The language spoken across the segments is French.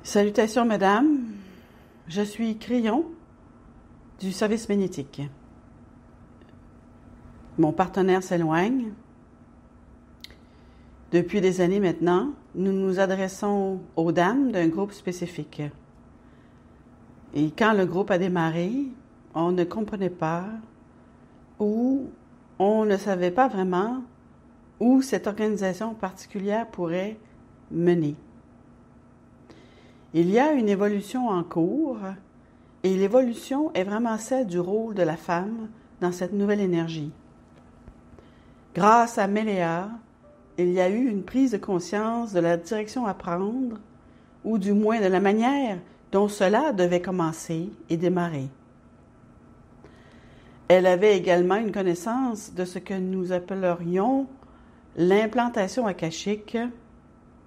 Salutations, madame. Je suis Crayon du service magnétique. Mon partenaire s'éloigne. Depuis des années maintenant, nous nous adressons aux dames d'un groupe spécifique. Et quand le groupe a démarré, on ne comprenait pas ou on ne savait pas vraiment où cette organisation particulière pourrait mener. Il y a une évolution en cours et l'évolution est vraiment celle du rôle de la femme dans cette nouvelle énergie. Grâce à Méléa, il y a eu une prise de conscience de la direction à prendre, ou du moins de la manière dont cela devait commencer et démarrer. Elle avait également une connaissance de ce que nous appellerions l'implantation akashique,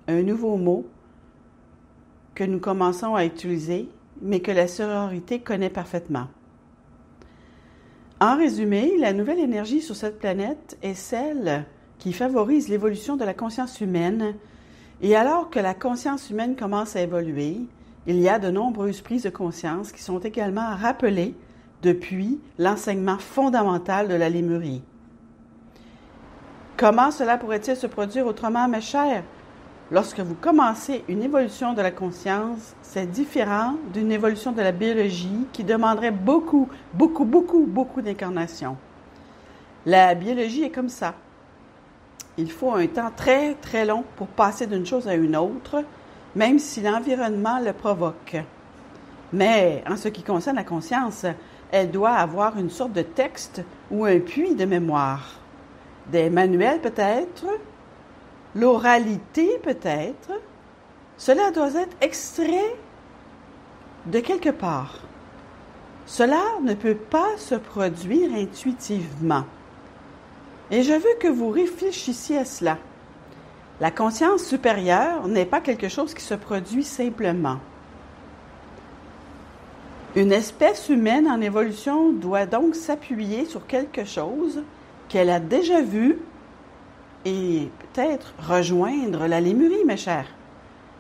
un nouveau mot que nous commençons à utiliser, mais que la sororité connaît parfaitement. En résumé, la nouvelle énergie sur cette planète est celle qui favorise l'évolution de la conscience humaine, et alors que la conscience humaine commence à évoluer, il y a de nombreuses prises de conscience qui sont également rappelées depuis l'enseignement fondamental de la Lémurie. Comment cela pourrait-il se produire autrement, mes chers? Lorsque vous commencez une évolution de la conscience, c'est différent d'une évolution de la biologie qui demanderait beaucoup d'incarnations. La biologie est comme ça. Il faut un temps très, très long pour passer d'une chose à une autre, même si l'environnement le provoque. Mais en ce qui concerne la conscience, elle doit avoir une sorte de texte ou un puits de mémoire. Des manuels peut-être, l'oralité peut-être, cela doit être extrait de quelque part. Cela ne peut pas se produire intuitivement. Et je veux que vous réfléchissiez à cela. La conscience supérieure n'est pas quelque chose qui se produit simplement. Une espèce humaine en évolution doit donc s'appuyer sur quelque chose qu'elle a déjà vu et peut-être rejoindre la Lémurie, mes chers.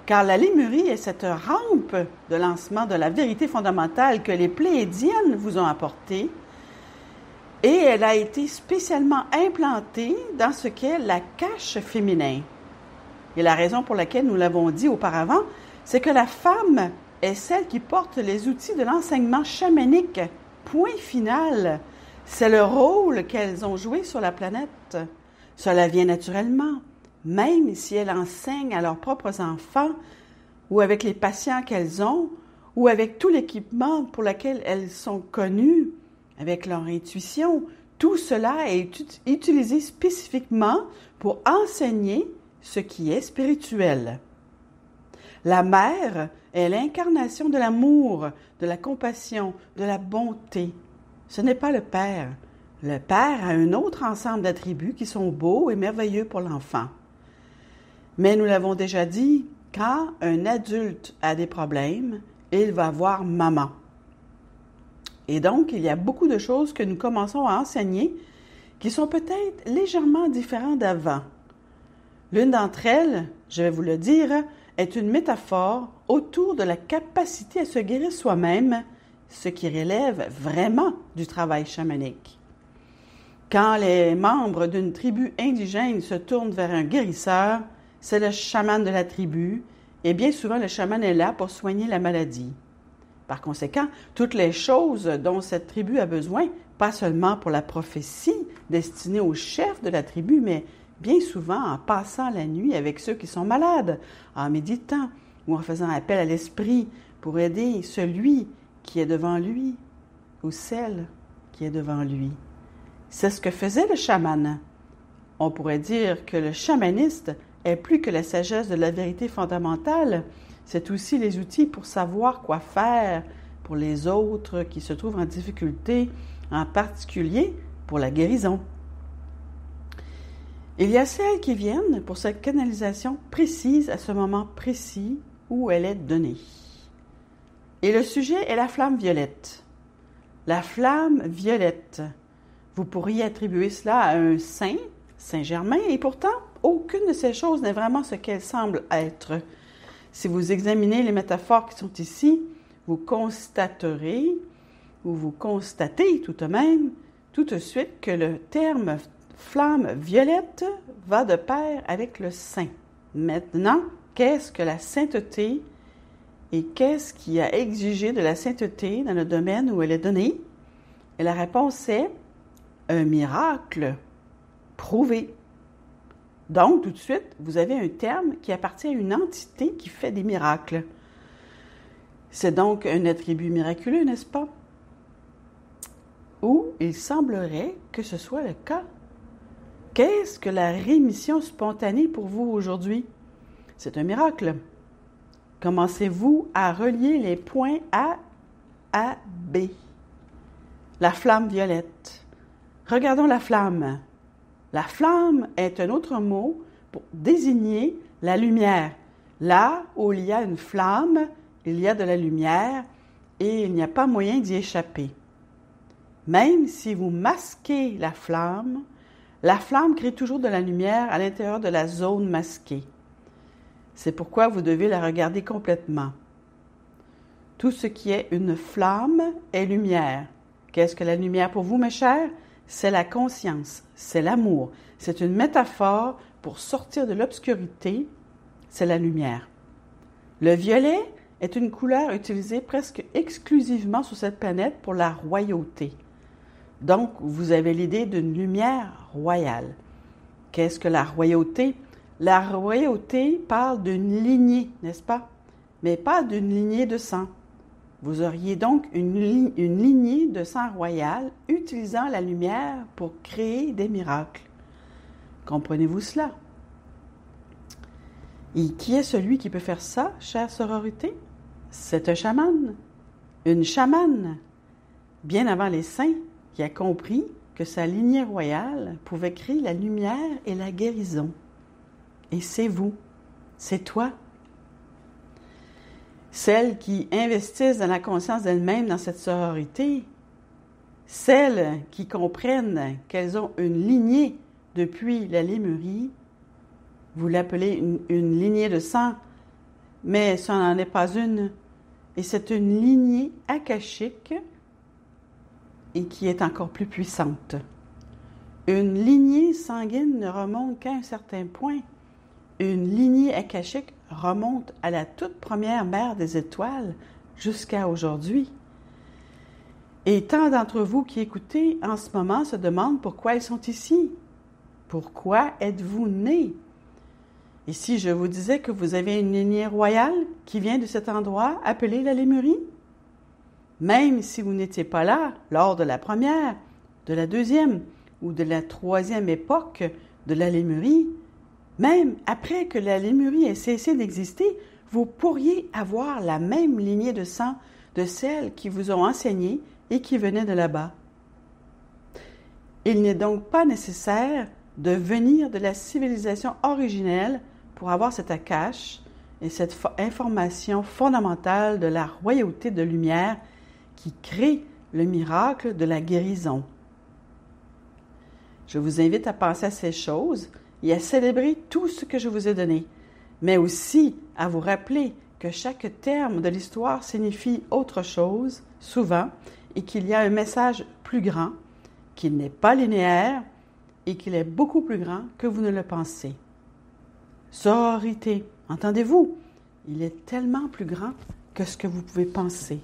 Car la Lémurie est cette rampe de lancement de la vérité fondamentale que les Pléiadiennes vous ont apportée, et elle a été spécialement implantée dans ce qu'est la cache féminin. Et la raison pour laquelle nous l'avons dit auparavant, c'est que la femme est celle qui porte les outils de l'enseignement chamanique. Point final. C'est le rôle qu'elles ont joué sur la planète. Cela vient naturellement, même si elles enseignent à leurs propres enfants ou avec les patients qu'elles ont ou avec tout l'équipement pour lequel elles sont connues, avec leur intuition. Tout cela est utilisé spécifiquement pour enseigner ce qui est spirituel. La mère est l'incarnation de l'amour, de la compassion, de la bonté. Ce n'est pas le père. Le père a un autre ensemble d'attributs qui sont beaux et merveilleux pour l'enfant. Mais nous l'avons déjà dit, quand un adulte a des problèmes, il va voir maman. Et donc, il y a beaucoup de choses que nous commençons à enseigner qui sont peut-être légèrement différentes d'avant. L'une d'entre elles, je vais vous le dire, est une métaphore autour de la capacité à se guérir soi-même, ce qui relève vraiment du travail chamanique. Quand les membres d'une tribu indigène se tournent vers un guérisseur, c'est le chaman de la tribu, et bien souvent le chaman est là pour soigner la maladie. Par conséquent, toutes les choses dont cette tribu a besoin, pas seulement pour la prophétie destinée au chef de la tribu, mais bien souvent en passant la nuit avec ceux qui sont malades, en méditant ou en faisant appel à l'esprit pour aider celui qui est devant lui ou celle qui est devant lui. C'est ce que faisait le chaman. On pourrait dire que le chamaniste est plus que la sagesse de la vérité fondamentale, c'est aussi les outils pour savoir quoi faire pour les autres qui se trouvent en difficulté, en particulier pour la guérison. Il y a celles qui viennent pour cette canalisation précise à ce moment précis où elle est donnée. Et le sujet est la flamme violette. La flamme violette. Vous pourriez attribuer cela à un saint, Saint Germain, et pourtant, aucune de ces choses n'est vraiment ce qu'elle semble être. Si vous examinez les métaphores qui sont ici, vous constaterez, ou vous constatez tout de même, tout de suite que le terme flamme violette va de pair avec le saint. Maintenant, qu'est-ce que la sainteté et qu'est-ce qui a exigé de la sainteté dans le domaine où elle est donnée? Et la réponse est un miracle prouvé. Donc, tout de suite, vous avez un terme qui appartient à une entité qui fait des miracles. C'est donc un attribut miraculeux, n'est-ce pas? Ou il semblerait que ce soit le cas. Qu'est-ce que la rémission spontanée pour vous aujourd'hui? C'est un miracle. Commencez-vous à relier les points A à B. La flamme violette. Regardons la flamme. La flamme est un autre mot pour désigner la lumière. Là où il y a une flamme, il y a de la lumière et il n'y a pas moyen d'y échapper. Même si vous masquez la flamme crée toujours de la lumière à l'intérieur de la zone masquée. C'est pourquoi vous devez la regarder complètement. Tout ce qui est une flamme est lumière. Qu'est-ce que la lumière pour vous, mes chers? C'est la conscience, c'est l'amour. C'est une métaphore pour sortir de l'obscurité, c'est la lumière. Le violet est une couleur utilisée presque exclusivement sur cette planète pour la royauté. Donc, vous avez l'idée d'une lumière royale. Qu'est-ce que la royauté? La royauté parle d'une lignée, n'est-ce pas? Mais pas d'une lignée de sang. Vous auriez donc une lignée de sang royal utilisant la lumière pour créer des miracles. Comprenez-vous cela? Et qui est celui qui peut faire ça, chère sororité? C'est un chaman, une chamane, bien avant les saints, qui a compris que sa lignée royale pouvait créer la lumière et la guérison. Et c'est vous, c'est toi. Celles qui investissent dans la conscience d'elles-mêmes dans cette sororité, celles qui comprennent qu'elles ont une lignée depuis la Lémurie, vous l'appelez une lignée de sang, mais ça n'en est pas une. Et c'est une lignée akashique et qui est encore plus puissante. Une lignée sanguine ne remonte qu'à un certain point. Une lignée akashique remonte à la toute première mère des étoiles jusqu'à aujourd'hui. Et tant d'entre vous qui écoutez en ce moment se demandent pourquoi ils sont ici. Pourquoi êtes-vous nés? Et si je vous disais que vous avez une lignée royale qui vient de cet endroit appelé la Lémurie? Même si vous n'étiez pas là lors de la première, de la deuxième ou de la troisième époque de la Lémurie, même après que la Lémurie ait cessé d'exister, vous pourriez avoir la même lignée de sang de celles qui vous ont enseigné et qui venaient de là-bas. Il n'est donc pas nécessaire de venir de la civilisation originelle pour avoir cet akash et cette information fondamentale de la royauté de lumière qui crée le miracle de la guérison. Je vous invite à penser à ces choses et à célébrer tout ce que je vous ai donné, mais aussi à vous rappeler que chaque terme de l'histoire signifie autre chose, souvent, et qu'il y a un message plus grand, qu'il n'est pas linéaire et qu'il est beaucoup plus grand que vous ne le pensez. Sororité, entendez-vous? Il est tellement plus grand que ce que vous pouvez penser.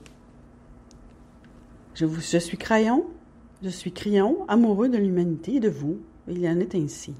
Je suis Crayon, amoureux de l'humanité et de vous, et il en est ainsi.